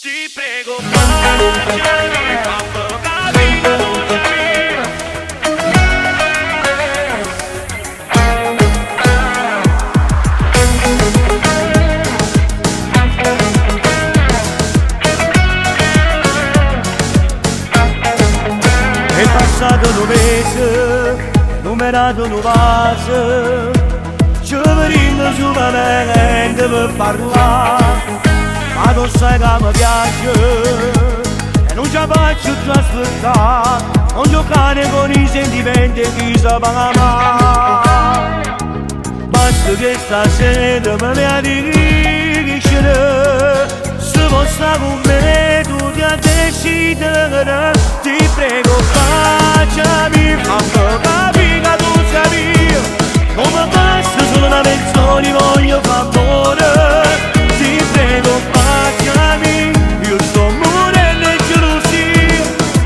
Ti prego, baciami, fammi capire tutto mio. È passato un mese, numerato un vaso, ci veniamo solamente per parlare. Ma tu sai che mi piace e non ci faccio più aspettare, non giocare con i sentimenti che si amare. Basta che stasera mi vedi crescere, se vuoi stare con me tu ti decidere. Ti prego baciami, fammi capire che tu sei mio, non mi basta solo una mezz'ora, voglio far amore. Ti prego baciami, io sto morendo in gelosia,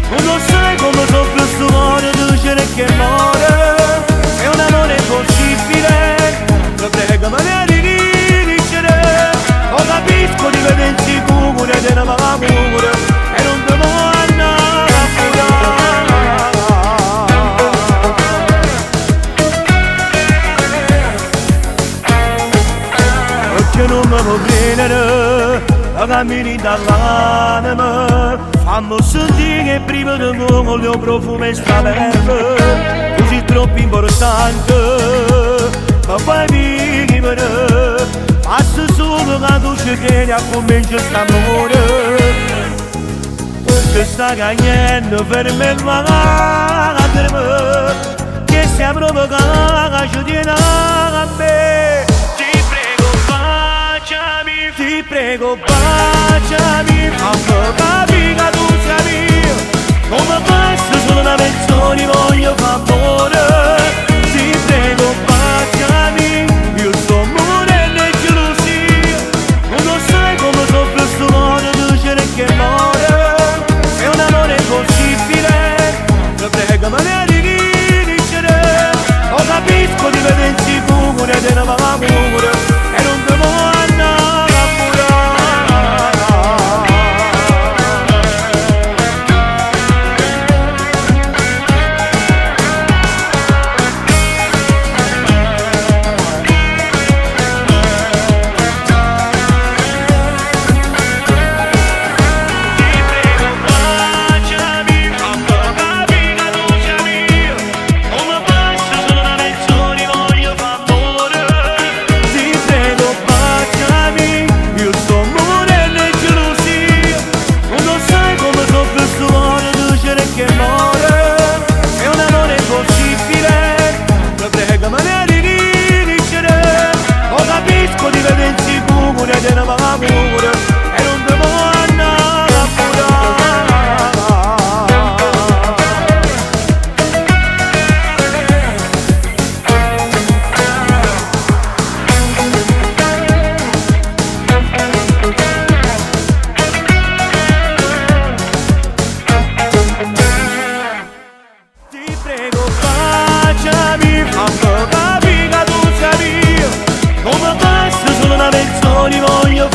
non lo sai come soffro sto cuore, tu ce n'è che muore. È un amore impossibile, ti prego me ne dicere, lo capisco di vedere insicuro, te ne va pure, e non ti vuoi andare a curare. Perché non mi può prendere, la cammini dall'anima, fammi sentire che prima di me con il profumo sta bene, così troppo importante, ma poi vivere, basta solo che tu ci credi a cominciare st'amore, perché sta cagnendo per me per me, che stia provocando che ci tiene a me. Ti prego baciami, fammi capire che tu sei mio, non mi basta solo una mezz'ora, voglio far amore. Ti prego baciami, io sto morendo in gelosia, non lo sai come soffro sto cuore, tu ce n'è che muore. È un amore impossibile, ti prego me ne dicere, lo capisco di vedere insicuro, te ne va pure, e non ti vuoi andare. Voglio